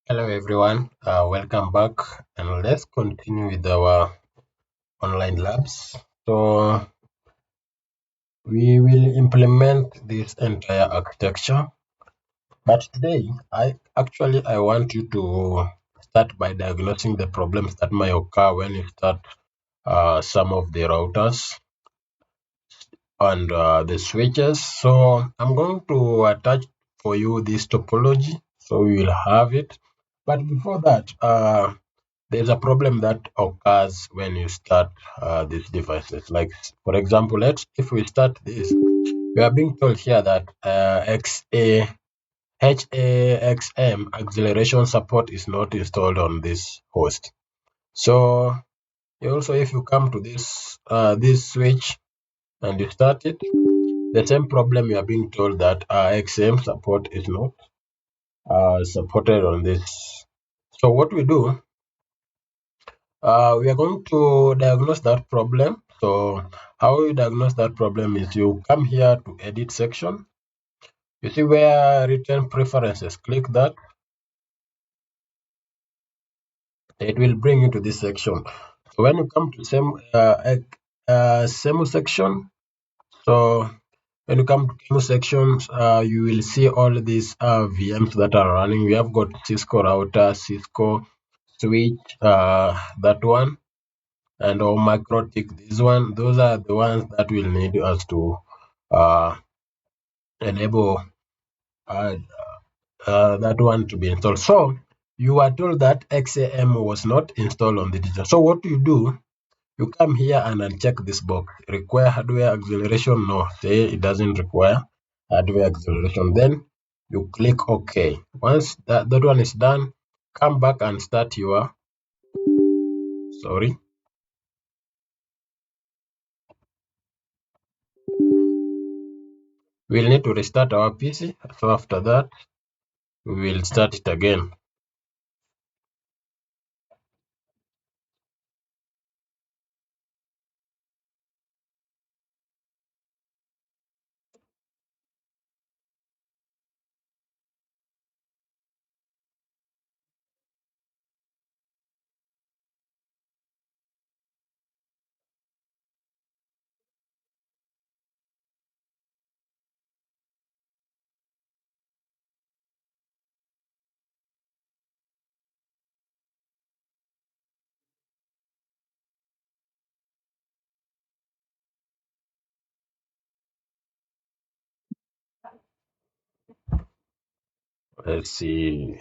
Hello everyone, welcome back and let's continue with our online labs. So we will implement this entire architecture, but today I want you to start by diagnosing the problems that might occur when you start some of the routers and the switches. So I'm going to attach for you this topology so we will have it. But before that, there's a problem that occurs when you start these devices. Like, for example, let's if we start this, we are being told here that HAXM acceleration support is not installed on this host. So also, if you come to this switch and you start it, the same problem you are being told that XM support is not supported on this. So what we do, we are going to diagnose that problem. So how you diagnose that problem is you come here to edit section. You see where written preferences, click that. It will bring you to this section. So when you come to same section, so when you come to Q sections, you will see all these VMs that are running. We have got Cisco router, Cisco switch, that one, and our MicroTik, this one. Those are the ones that will need us to uh, enable uh, that one to be installed. So you are told that XAM was not installed on the digital. So what you do, you come here and uncheck this box. Require hardware acceleration? No, say it doesn't require hardware acceleration. Then you click OK. Once that one is done, come back and start your, sorry, we'll need to restart our PC. So after that, we will start it again. Let's see.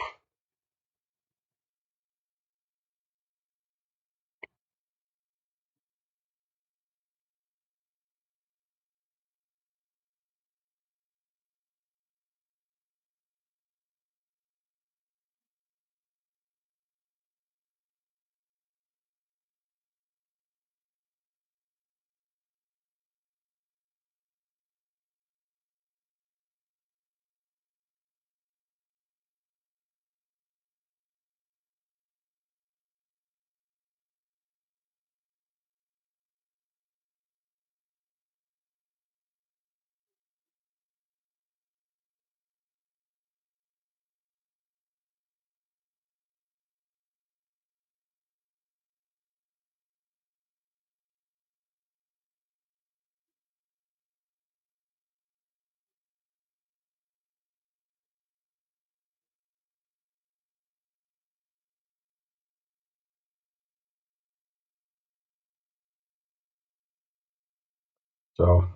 So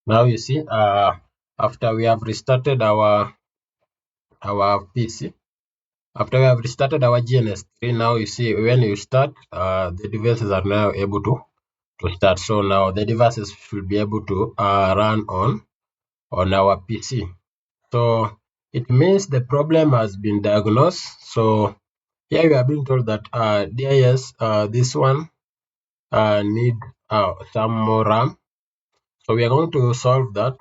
now you see, after we have restarted our PC, after we have restarted our GNS3, now you see when you start, the devices are now able to start. So now the devices should be able to run on our PC. So it means the problem has been diagnosed. So here we are being told that DIS, this one need some more RAM. So we are going to solve that.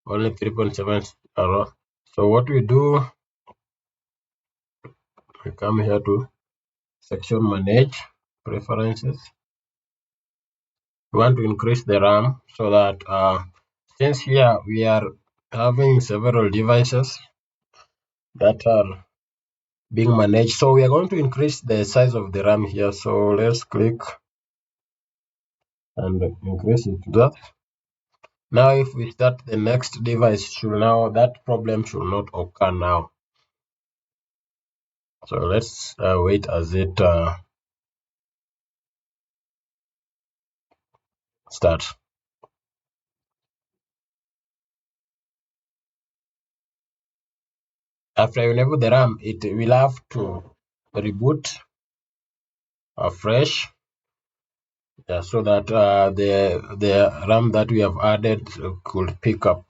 Only 3.7 error. So what we do, we come here to section manage preferences. We want to increase the RAM so that since here we are having several devices that are being managed. So we are going to increase the size of the RAM here. So let's click and increase it to that. Now if we start the next device, should now that problem should not occur now. So let's wait as it starts. After you enable the RAM, it will have to reboot afresh, so that the RAM that we have added could pick up.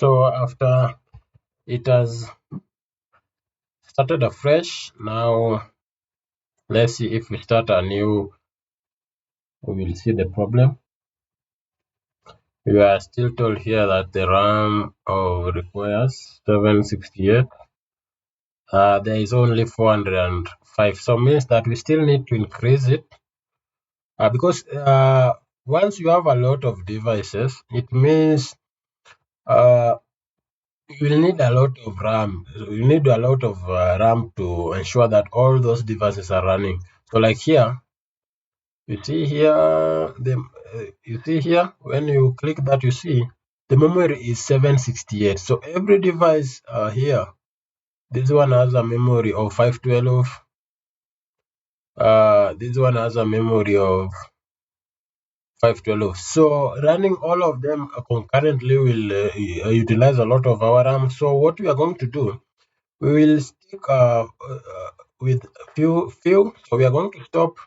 So after it has started afresh, now let's see if we start a new, we will see the problem. We are still told here that the RAM of requires 768. There is only 405, so means that we still need to increase it, because once you have a lot of devices, it means uh, you will need a lot of RAM. You need a lot of RAM to ensure that all those devices are running. So like here, you see here, you see here, when you click that, you see the memory is 768. So every device here, this one has a memory of 512. This one has a memory of 512. So running all of them concurrently will utilize a lot of our RAM. So what we are going to do, we will stick with few. So we are going to stop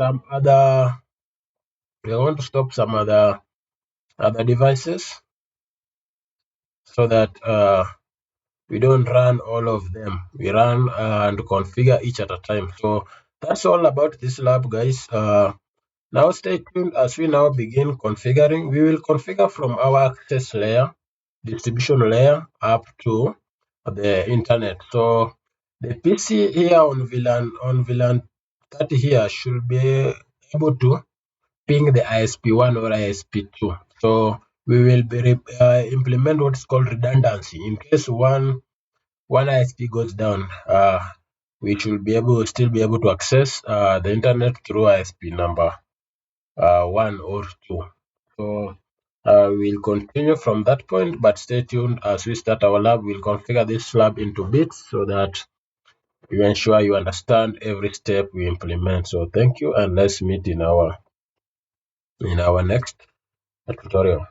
some other. We are going to stop some other devices so that we don't run all of them. We run and configure each at a time. So that's all about this lab, guys. Now stay tuned as we now begin configuring. We will configure from our access layer, distribution layer, up to the internet. So the PC here on VLAN 30 here should be able to ping the ISP1 or ISP2. So we will be implement what's called redundancy in case one one ISP goes down, we should be able still be able to access the internet through ISP number 1 or 2. So we'll continue from that point, but stay tuned as we start our lab. We'll configure this lab into bits so that you ensure you understand every step we implement. So thank you, and let's meet in our next tutorial.